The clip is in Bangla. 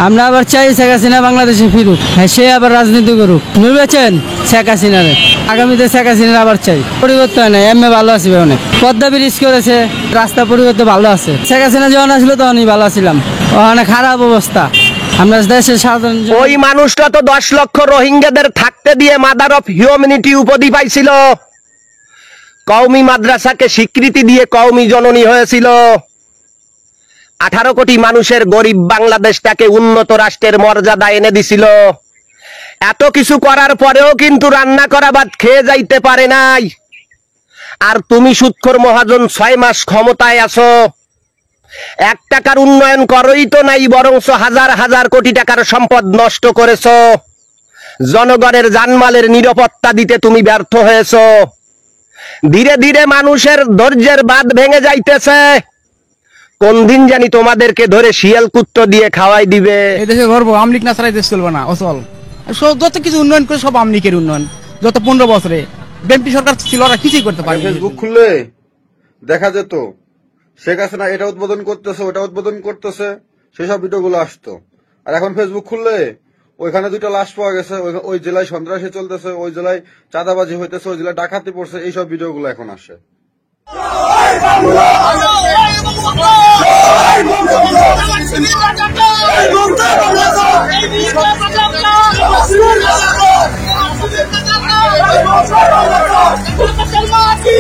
আমরা আবার চাই শেখ হাসিনা বাংলাদেশে ফিরুক, হ্যাঁ সে আবার রাজনীতি করুক। বুঝেছেন, শেখ হাসিনারে আগামীতে শেখ হাসিনা আবার চাই। পরিবর্তন হয় না, এমএ ভালো আছে অনেক, পদ্মা ব্রিজ করেছে, রাস্তা পরিবর্তন ভালো আছে। শেখ হাসিনা যখন আসলো তখনই ভালো ছিলাম, অনেক খারাপ অবস্থা। আমরা দেশের সাধারণ ওই মানুষটা তো 10 লক্ষ রোহিঙ্গাদের থাকতে দিয়ে মাদার অফ হিউম্যানিটি উপাধি পাইছিল, কওমি মাদ্রাসাকে স্বীকৃতি দিয়ে কওমি জননী হয়েছিল। 18 কোটি মানুষের গরিব বাংলাদেশটাকে উন্নত রাষ্ট্রের মর্যাদা এনে দিছিল। এত কিছু করার পরেও কিন্তু রান্না করা ভাত খেয়ে যাইতে পারে নাই। আর তুমি সুদখোর মহাজন 6 মাস ক্ষমতায় আছো, 1 টাকার উন্নয়ন করোই তো নাই, বরংস হাজার হাজার কোটি টাকার সম্পদ নষ্ট করেছো। জনগণের জানমালের নিরাপত্তা দিতে তুমি ব্যর্থ হয়েছো। ধীরে ধীরে মানুষের ধৈর্যের বাঁধ ভেঙে যাইতেছে। কোন দিন জানি তোমাদেরকে ধরে শিয়াল কুত্তো দিয়ে খাওয়াই দিবে। এই দেশে গর্ব আমলিক না ছাড়া দেশ চলবে না, অচল। যত কিছু উন্নয়ন করে সব আমলিকের উন্নয়ন। গত 15 বছরে বিএনপি সরকার ছিল, ওরা কিছুই করতে পারে। ফেসবুক খুললে দেখা যেত শেখ হাসিনা এটা উদ্বোধন করতেছে, ওটা উদ্বোধন করতেছে, সেসব ভিডিওগুলো আসতো। আর এখন ফেসবুক খুললে ওইখানে 2টা লাশ পাওয়া গেছে, ওই জেলায় সন্ত্রাসী চলতেছে, ওই জেলায় চাঁদাবাজি হইতেছে, ওই জেলায় ডাকাতি পড়ছে, এইসব ভিডিওগুলো এখন আসে। Mati!